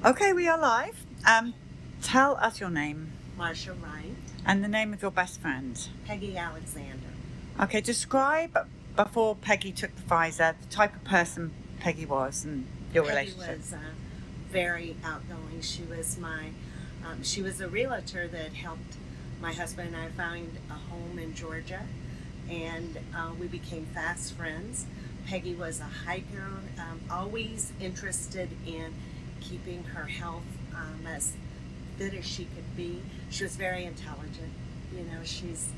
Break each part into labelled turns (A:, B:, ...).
A: Okay, we are live. Tell us your name
B: Marsha Ryan,
A: and the name of your best friend.
B: Peggy Alexander.
A: Okay, describe before Peggy took the Pfizer the type of person Peggy was and your
B: Peggy
A: relationship.
B: was very outgoing. She was a realtor that helped my husband and I find a home in Georgia, and we became fast friends. Peggy was a hiker, always interested in keeping her health as fit as she could be. She was very intelligent. She's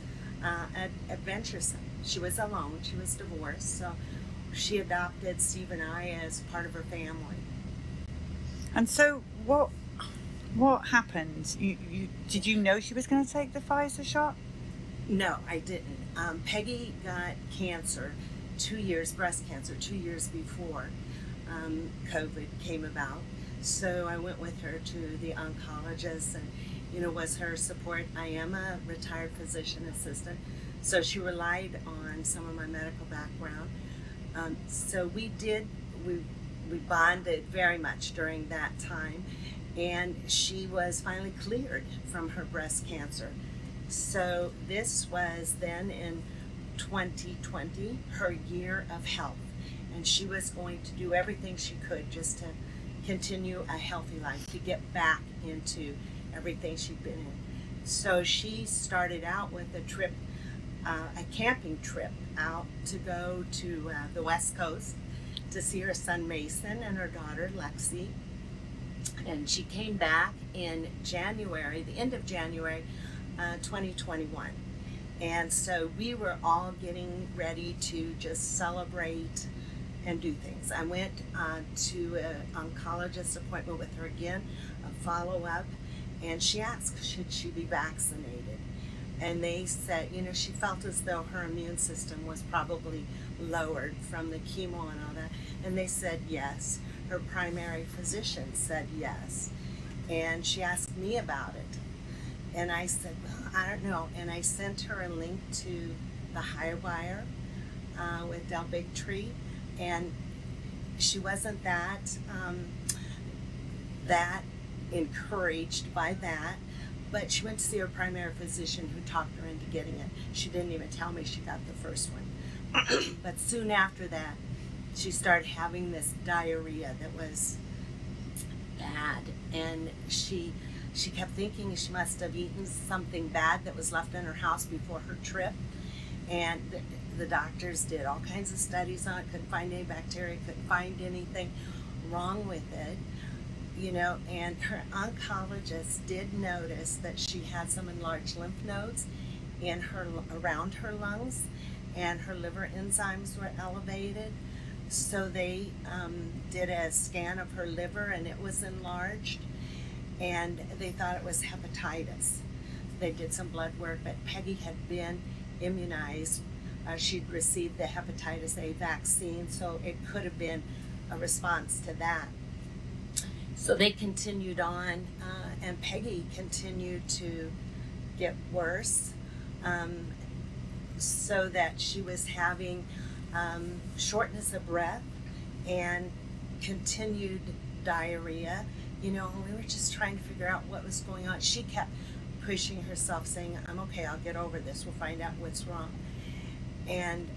B: adventurous. She was alone. She was divorced, so she adopted Steve and I as part of her family.
A: And so, what happened? Did you know she was going to take the Pfizer shot?
B: No, I didn't. Peggy got cancer, breast cancer, 2 years before COVID came about. So I went with her to the oncologist and, was her support. I am a retired physician assistant, so she relied on some of my medical background. So we bonded very much during that time, and she was finally cleared from her breast cancer. So this was then in 2020, her year of health, and she was going to do everything she could just to continue a healthy life, to get back into everything she'd been in. So she started out with a camping trip out to go to the West Coast to see her son Mason and her daughter Lexi. And she came back in January, the end of January 2021. And so we were all getting ready to just celebrate and do things. I went to an oncologist appointment with her again, a follow-up, and she asked, should she be vaccinated? And they said, she felt as though her immune system was probably lowered from the chemo and all that. And they said yes. Her primary physician said yes. And she asked me about it. And I said, well, I don't know. And I sent her a link to the High Wire with Del Bigtree. And she wasn't that encouraged by that, but she went to see her primary physician who talked her into getting it. She didn't even tell me she got the first one. But soon after that, she started having this diarrhea that was bad, and she kept thinking she must have eaten something bad that was left in her house before her trip. And the doctors did all kinds of studies on it, couldn't find any bacteria, couldn't find anything wrong with it, and her oncologist did notice that she had some enlarged lymph nodes around her lungs, and her liver enzymes were elevated. So they did a scan of her liver, and it was enlarged, and they thought it was hepatitis. They did some blood work, but Peggy had been immunized. She'd received the hepatitis A vaccine, so it could have been a response to that. So they continued on, and Peggy continued to get worse, so that she was having shortness of breath and continued diarrhea. We were just trying to figure out what was going on. She kept pushing herself, saying, I'm okay, I'll get over this, we'll find out what's wrong. And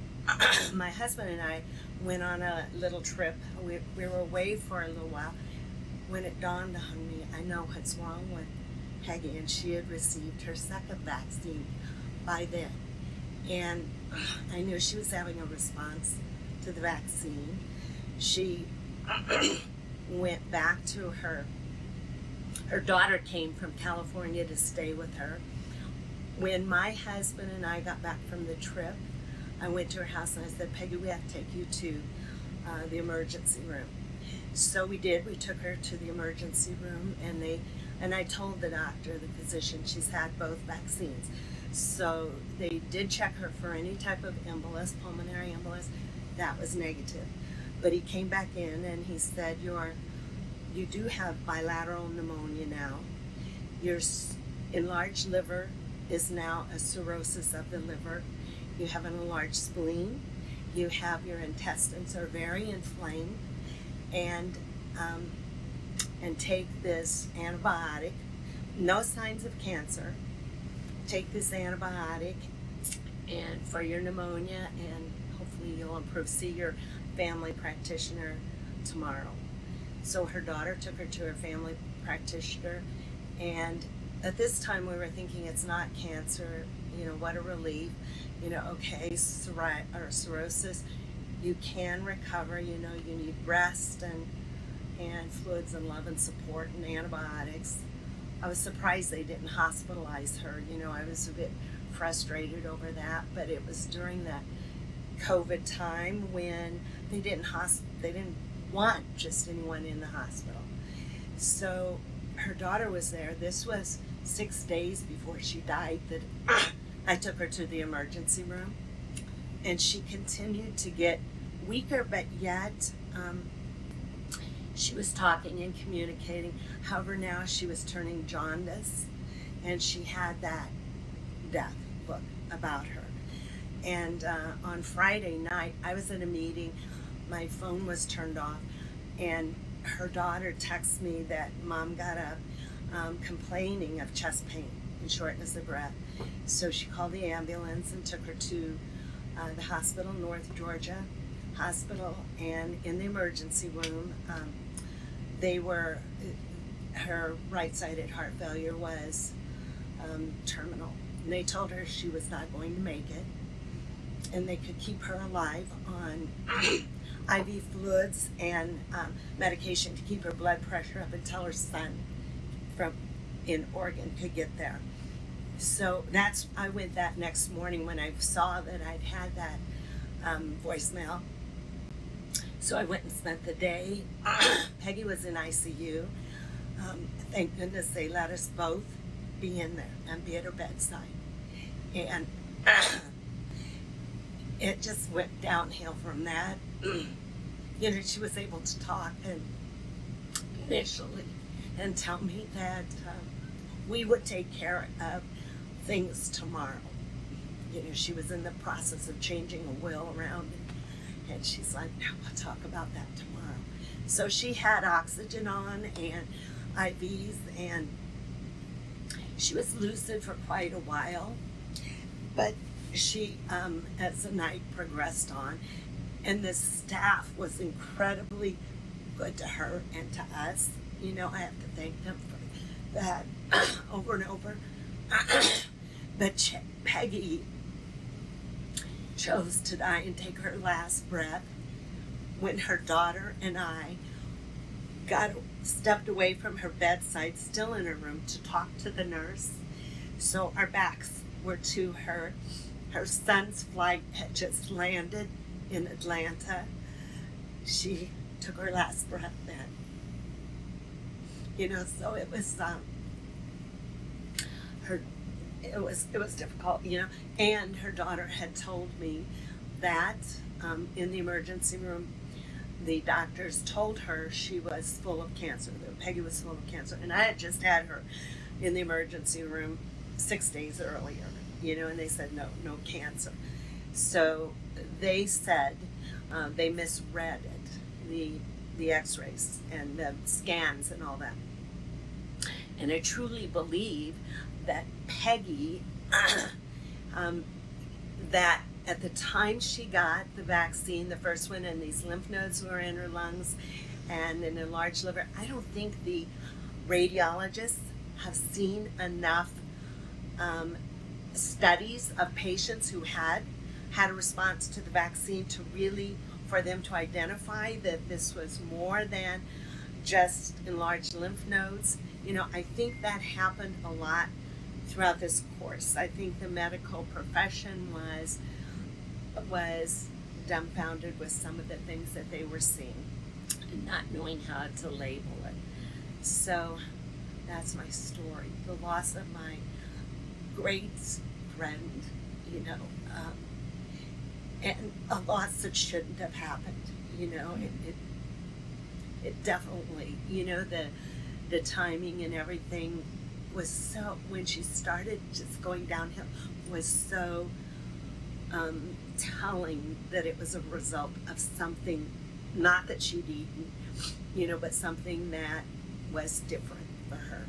B: my husband and I went on a little trip. We were away for a little while when it dawned on me, I know what's wrong with Peggy, and she had received her second vaccine by then. And I knew she was having a response to the vaccine. She went back to her daughter came from California to stay with her. When my husband and I got back from the trip, I went to her house and I said, Peggy, we have to take you to the emergency room. So we did. We took her to the emergency room, and I told the doctor, the physician, she's had both vaccines. So they did check her for any type of embolus, pulmonary embolus. That was negative. But he came back in and he said, you do have bilateral pneumonia now. Your enlarged liver is now a cirrhosis of the liver. You have an enlarged spleen. You have your intestines are very inflamed, and and take this antibiotic, no signs of cancer, take this antibiotic and for your pneumonia, and hopefully you'll improve. See your family practitioner tomorrow. So her daughter took her to her family practitioner, and at this time we were thinking it's not cancer, what a relief, okay, cirrhosis, you can recover, you need rest and fluids and love and support and antibiotics. I was surprised they didn't hospitalize her, I was a bit frustrated over that, but it was during that COVID time when they didn't want just anyone in the hospital. So her daughter was there. This was 6 days before she died that I took her to the emergency room, and she continued to get weaker, but yet she was talking and communicating. However, now she was turning jaundice, and she had that death look about her. And on Friday night, I was at a meeting, my phone was turned off, and her daughter texted me that Mom got up complaining of chest pain and shortness of breath. So she called the ambulance and took her to the hospital, North Georgia Hospital, and in the emergency room, her right-sided heart failure was terminal. And they told her she was not going to make it, and they could keep her alive on IV fluids and medication to keep her blood pressure up until her son in Oregon could get there. So I went that next morning when I saw that I'd had that voicemail. So I went and spent the day. Peggy was in ICU. Thank goodness they let us both be in there and be at her bedside. And it just went downhill from that. She was able to talk initially and tell me that we would take care of things tomorrow. She was in the process of changing a will around, and she's like, "No, we'll talk about that tomorrow." So she had oxygen on and IVs, and she was lucid for quite a while. But she, as the night progressed on, and the staff was incredibly good to her and to us. I have to thank them for that over and over. But Peggy chose to die and take her last breath when her daughter and I stepped away from her bedside, still in her room, to talk to the nurse. So our backs were to her. Her son's flight had just landed in Atlanta. She took her last breath then. So it was it was difficult, and her daughter had told me that in the emergency room, the doctors told her she was full of cancer, that Peggy was full of cancer, and I had just had her in the emergency room 6 days earlier, and they said no cancer. So they said they misread it, the x-rays and the scans and all that. And I truly believe that Peggy, that at the time she got the vaccine, the first one, and these lymph nodes were in her lungs and an enlarged liver, I don't think the radiologists have seen enough studies of patients who had a response to the vaccine for them to identify that this was more than just enlarged lymph nodes. I think that happened a lot throughout this course. I think the medical profession was dumbfounded with some of the things that they were seeing and not knowing how to label it. So that's my story. The loss of my great friend, and a loss that shouldn't have happened. It definitely, the timing and everything was so, when she started just going downhill, was so telling that it was a result of something, not that she'd eaten, but something that was different for her.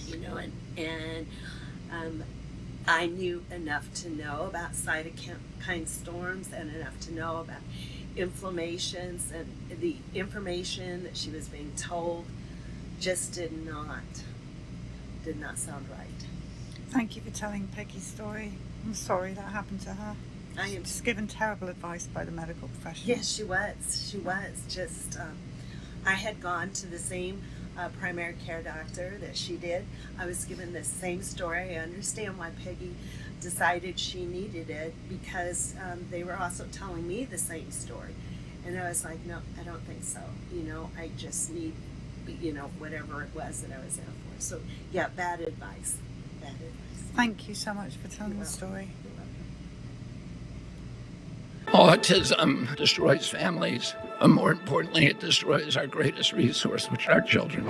B: You know, and I knew enough to know about cytokine storms and enough to know about inflammations, and the information that she was being told just did not sound right.
A: Thank you for telling Peggy's story. I'm sorry that happened to her.
B: I am
A: Just given terrible advice by the medical professionals.
B: Yes, she was. Just, I had gone to the same primary care doctor that she did. I was given the same story. I understand why Peggy decided she needed it, because they were also telling me the same story. And I was like, no, I don't think so. You know, I just need, you know, whatever it was that I was in for. So, yeah, bad advice. Bad advice.
A: Thank you so much for telling the story.
C: Autism destroys families, and more importantly, it destroys our greatest resource, which are our children.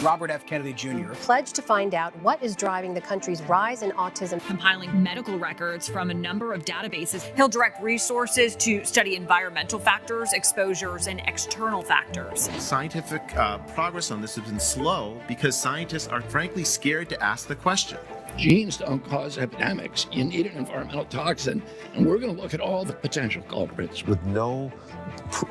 D: Robert F. Kennedy Jr.
E: pledged to find out what is driving the country's rise in autism.
F: Compiling medical records from a number of databases. He'll direct resources to study environmental factors, exposures, and external factors.
G: Scientific progress on this has been slow because scientists are frankly scared to ask the question.
C: Genes don't cause epidemics. You need an environmental toxin, and we're going to look at all the potential culprits.
H: With no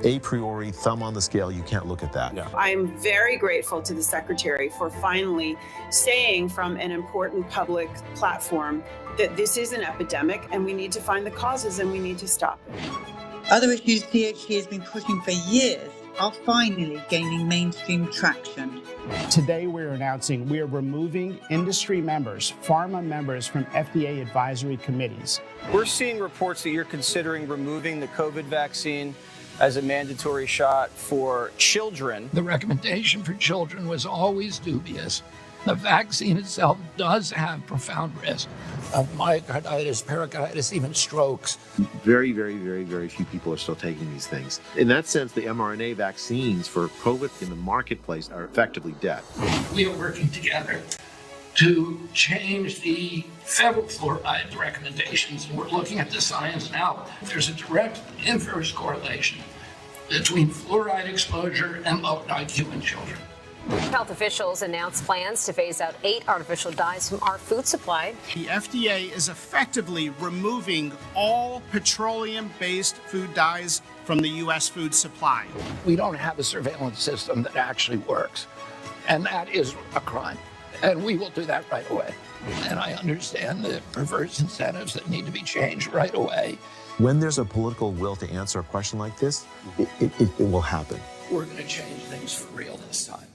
H: a priori thumb on the scale, you can't look at that.
G: Yeah.
I: I'm very grateful to the Secretary for finally saying from an important public platform that this is an epidemic and we need to find the causes and we need to stop it.
A: Other issues CHD has been pushing for years are finally gaining mainstream traction.
D: Today we're announcing we are removing industry members, pharma members, from FDA advisory committees.
J: We're seeing reports that you're considering removing the COVID vaccine as a mandatory shot for children.
C: The recommendation for children was always dubious. The vaccine itself does have profound risk of myocarditis, pericarditis, even strokes.
G: Very, very, very, very few people are still taking these things. In that sense, the mRNA vaccines for COVID in the marketplace are effectively dead.
C: We are working together to change the federal fluoride recommendations, and we're looking at the science now. There's a direct inverse correlation between fluoride exposure and low IQ in children.
E: Health officials announced plans to phase out 8 artificial dyes from our food supply.
K: The FDA is effectively removing all petroleum-based food dyes from the U.S. food supply.
C: We don't have a surveillance system that actually works, and that is a crime. And we will do that right away. And I understand the perverse incentives that need to be changed right away.
H: When there's a political will to answer a question like this, it will happen.
C: We're going to change things for real this time.